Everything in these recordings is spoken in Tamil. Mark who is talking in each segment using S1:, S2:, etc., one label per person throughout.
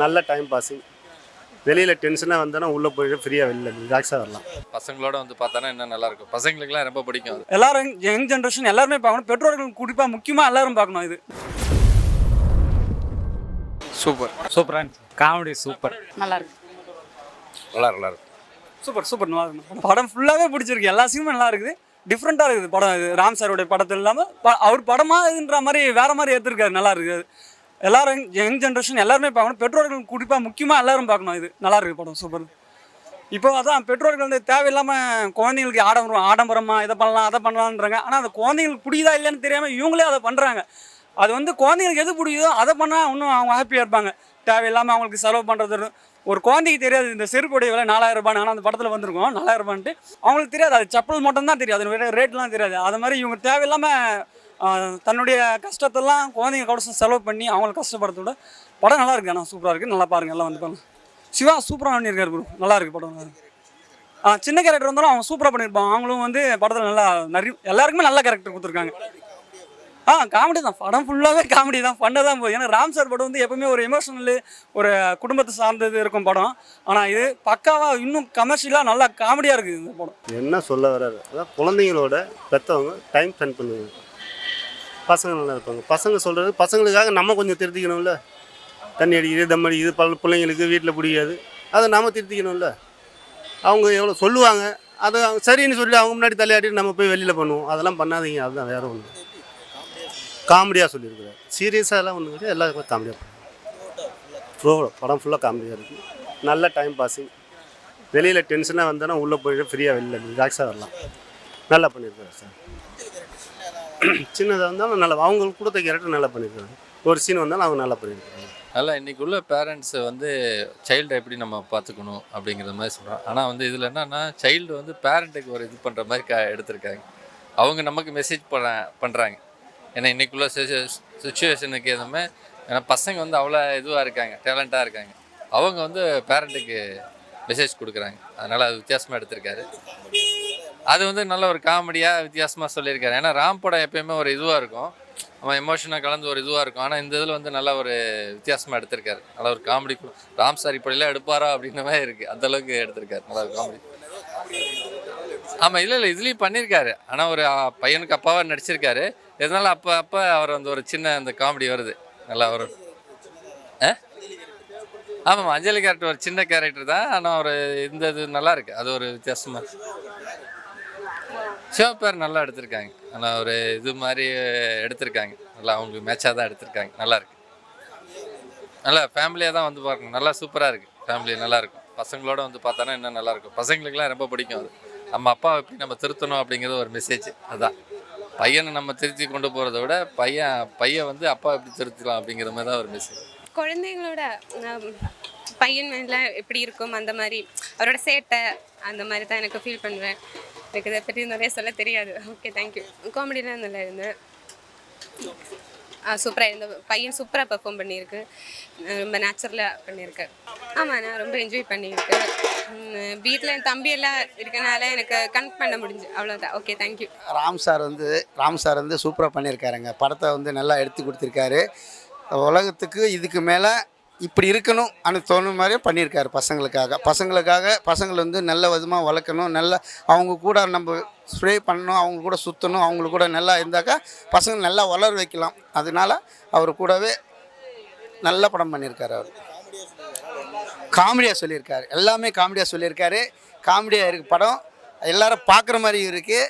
S1: நல்ல டைம் பாஸிங். வெளியில் டென்ஷனாக வந்தோன்னா உள்ளே போயிட்டு ஃப்ரீயாக வெளியில் ரிலாக்ஸாக வரலாம்.
S2: பசங்களோட வந்து பார்த்தானா இன்னும் நல்லாயிருக்கும். பசங்களுக்குலாம் ரொம்ப பிடிக்கும் அது.
S3: எல்லாரும் யங் ஜென்ரேஷன் எல்லாருமே பார்க்கணும். பெற்றோர்கள் குறிப்பாக முக்கியமாக எல்லாரும் பார்க்கணும். இது
S4: சூப்பராக காமெடி சூப்பர்
S5: நல்லா இருக்கு.
S2: நல்லா இருக்கும்.
S3: சூப்பர் நல்லா இருக்கு. படம் ஃபுல்லாகவே பிடிச்சிருக்கு. எல்லா சீனும் நல்லா இருக்குது. டிஃப்ரெண்ட்டாக இருக்குது படம். இது ராம் சாருடைய படத்தில் இல்லாமல் அவர் படமாகன்ற மாதிரி வேறு மாதிரி ஏற்றிருக்காரு. நல்லா இருக்குது. எல்லாரும் யங் ஜென்ரேஷன் எல்லாருமே பார்க்கணும். பெற்றோர்கள் குறிப்பாக முக்கியமாக எல்லாரும் பார்க்கணும். இது நல்லா இருக்குது படம். சூப்பர். இப்போ அதான் பெற்றோர்கள் வந்து தேவையில்லாமல் குழந்தைங்களுக்கு ஆடம்பரமாக இதை பண்ணலாம் அதை பண்ணலான்றாங்க. ஆனால் அந்த குழந்தைங்களுக்கு பிடிக்குதா இல்லைன்னு தெரியாமல் இவங்களே அதை பண்ணுறாங்க. அது வந்து குழந்தைங்களுக்கு எது பிடிக்குதோ அதை பண்ணால் இன்னும் அவங்க ஹாப்பியாக இருப்பாங்க. தேவையில்லாமல் அவங்களுக்கு செலவு பண்ணுறது ஒரு குழந்தைக்கு தெரியாது. இந்த செருப்புடைய விலை 4000 ரூபாய். ஆனால் அந்த படத்தில் வந்திருக்கோம் 4000 ரூபான்ட்டு அவங்களுக்கு தெரியாது. அது செப்பல் மட்டும் தான் தெரியாது. அது ரேட்லாம் தெரியாது. அது மாதிரி இவங்க தேவையில்லாமல் தன்னுடைய கஷ்டத்தெல்லாம் குழந்தைங்க கூட செலவு பண்ணி அவங்களை கஷ்டப்படுறதோட படம் நல்லா இருக்குது. ஆனால் சூப்பராக இருக்குது. நல்லா பாருங்கள். எல்லாம் வந்து பாருங்கள். சிவா சூப்பராக பண்ணியிருக்காரு ப்ரோ. நல்லா இருக்குது படம். நல்லா இருக்குது. சின்ன கேரக்டர் வந்தாலும் அவங்க சூப்பராக பண்ணியிருப்பாங்க. அவங்களும் வந்து படத்தில் நல்லா எல்லாருக்குமே நல்ல கேரக்டர் கொடுத்துருக்காங்க. காமெடி தான். படம் ஃபுல்லாகவே காமெடி தான். ஃபன்னாக தான் போகுது. ஏன்னா ராம் சார் படம் வந்து எப்பவுமே ஒரு எமோஷனலு ஒரு குடும்பத்தை சார்ந்தது இருக்கும் படம். ஆனால் இது பக்காவாக இன்னும் கமர்ஷியலாக நல்லா காமெடியாக இருக்குது இந்த படம்.
S1: என்ன சொல்ல வர்றாரு, அதான் குழந்தைங்களோட பெற்றவங்க டைம் ஸ்பெண்ட் பண்ணுவாங்க. பசங்க நல்லா இருப்பாங்க. பசங்க சொல்கிறது பசங்களுக்காக நம்ம கொஞ்சம் திருத்திக்கணும்ல. தண்ணி அடிக்குது தம் அடிக்குது பிள்ளைங்களுக்கு வீட்டில் பிடிக்காது. அதை நம்ம திருத்திக்கணும்ல. அவங்க எவ்வளோ சொல்லுவாங்க அதை சரின்னு சொல்லி அவங்க முன்னாடி தலையாடிட்டு நம்ம போய் வெளியில் பண்ணுவோம். அதெல்லாம் பண்ணாதீங்க. அதுதான் வேறு ஒன்று. காமெடியாக சொல்லியிருக்கிறார். சீரியஸாகலாம் ஒன்று கிடையாது. எல்லாருக்கும் காமெடியாக படம் ஃபுல்லாக காமெடியாக இருக்குது. நல்ல டைம் பாஸிங். வெளியில் டென்ஷனாக வந்தோன்னா உள்ளே போயிட்டு ஃப்ரீயாக வெளியில் ரிலாக்ஸாக வரலாம். நல்லா பண்ணியிருக்காரு சார். சின்னதாக இருந்தாலும் நல்லா அவங்களுக்கு கொடுத்த கேரக்டர் நல்லா பண்ணியிருக்காங்க. ஒரு சீன் வந்தாலும் அவங்க நல்லா பண்ணியிருக்காங்க.
S2: நல்லா இன்றைக்கி உள்ள பேரண்ட்ஸை வந்து சைல்டை எப்படி நம்ம பார்த்துக்கணும் அப்படிங்கிற மாதிரி சொல்கிறோம். ஆனால் வந்து இதில் என்னென்னா சைல்டு வந்து பேரண்ட்டுக்கு ஒரு இது பண்ணுற மாதிரி எடுத்திருக்காங்க. அவங்க நமக்கு மெசேஜ் பண்ணுறாங்க. ஏன்னா இன்றைக்குள்ள சுச்சுவேஷனுக்கு எதுவுமே ஏன்னா பசங்க வந்து அவ்வளோ இதுவாக இருக்காங்க, டேலண்ட்டாக இருக்காங்க. அவங்க வந்து பேரண்ட்டுக்கு மெசேஜ் கொடுக்குறாங்க. அதனால் அது வித்தியாசமாக எடுத்திருக்காரு. அது வந்து நல்ல ஒரு காமெடியாக வித்தியாசமாக சொல்லியிருக்காரு. ஏன்னா ராம் படம் எப்பயுமே ஒரு இதுவாக இருக்கும், அவன் எமோஷனாக கலந்து ஒரு இதுவாக இருக்கும். ஆனால் இந்த இதில் வந்து நல்லா ஒரு வித்தியாசமாக எடுத்திருக்காரு. நல்லா ஒரு காமெடி. ராம் சார் இப்படிலாம் எடுப்பாரா அப்படின்ற மாதிரி இருக்குது. அந்தளவுக்கு எடுத்திருக்காரு. நல்லா ஒரு காமெடி. ஆமாம், இல்லை இதுலேயும் பண்ணியிருக்காரு. ஆனால் ஒரு பையனுக்கு அப்பாவாக நடிச்சிருக்காரு. இதனால் அப்போ அவர் வந்து ஒரு சின்ன அந்த காமெடி வருது. நல்லா ஒரு ஆமாம், அஞ்சலி கேரக்டர் ஒரு சின்ன கேரக்டர் தான். ஆனால் ஒரு இந்த இது நல்லா இருக்குது. அது ஒரு வித்தியாசமாக சிவப்பேர் நல்லா எடுத்திருக்காங்க. ஆனால் ஒரு இது மாதிரி எடுத்திருக்காங்க. நல்லா அவங்களுக்கு மேட்சாக தான் எடுத்திருக்காங்க. நல்லா இருக்கு. நல்லா ஃபேமிலியாக தான் வந்து பார்க்கணும். நல்லா சூப்பராக இருக்குது. ஃபேமிலி நல்லாயிருக்கும். பசங்களோட வந்து பார்த்தானா இன்னும் நல்லாயிருக்கும். பசங்களுக்குலாம் ரொம்ப பிடிக்கும். அது நம்ம அப்பாவை எப்படி நம்ம திருத்தணும் அப்படிங்கிறது ஒரு மெசேஜ். அதுதான் பையனை நம்ம திருத்தி கொண்டு போகிறத விட பையன் வந்து அப்பா எப்படி திருத்தலாம் அப்படிங்கிற மாதிரி தான் ஒரு மெசேஜ்.
S6: குழந்தைங்களோட பையன் மேலே எப்படி இருக்கும் அந்த மாதிரி அவரோட சேட்டை அந்த மாதிரி தான் எனக்கு ஃபீல் பண்ணுவேன். எனக்கு இதை பற்றி நிறைய சொல்ல தெரியாது. Okay, thank you. காமெடிலாம் நல்லா இருந்தேன். சூப்பராக இருந்த பையன் சூப்பராக பெர்ஃபார்ம் பண்ணியிருக்கு. ரொம்ப நேச்சுரலாக பண்ணியிருக்கேன். ஆமாம், நான் ரொம்ப என்ஜாய் பண்ணியிருக்கேன். வீட்டில் என் தம்பியெல்லாம் இருக்கனால எனக்கு கனெக்ட் பண்ண முடிஞ்சு. அவ்வளோதான். Okay, thank you.
S7: ராம் சார் வந்து சூப்பராக பண்ணியிருக்காருங்க. படத்தை வந்து நல்லா எடுத்து கொடுத்துருக்காரு. உலகத்துக்கு இதுக்கு மேலே இப்படி இருக்கணும் அப்படின்னு தோணும் மாதிரியே பண்ணியிருக்காரு. பசங்களை வந்து நல்ல விதமாக வளர்க்கணும். நல்ல அவங்க கூட நம்ம ஸ்ப்ரே பண்ணணும், அவங்க கூட சுற்றணும், அவங்களுக்கு கூட நல்லா இருந்தாக்கா பசங்க நல்லா வளர வைக்கலாம். அதனால அவர் கூடவே நல்ல படம் பண்ணியிருக்காரு. அவர் காமெடியாக சொல்லியிருக்காரு. எல்லாமே காமெடியாக சொல்லியிருக்காரு. காமெடியாக இருக்குது படம். எல்லோரும் பார்க்குற மாதிரி இருக்குது.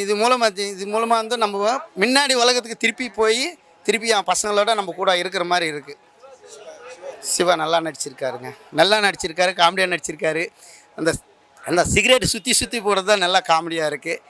S7: இது மூலமாக வந்து நம்ம முன்னாடி உலகத்துக்கு திருப்பி பசங்களோட நம்ம கூட இருக்கிற மாதிரி இருக்குது. சிவா நல்லா நடிச்சிருக்காரு. காமெடியாக நடிச்சிருக்காரு. அந்த சிகரெட் சுற்றி போகிறது தான் நல்லா காமெடியாக இருக்குது.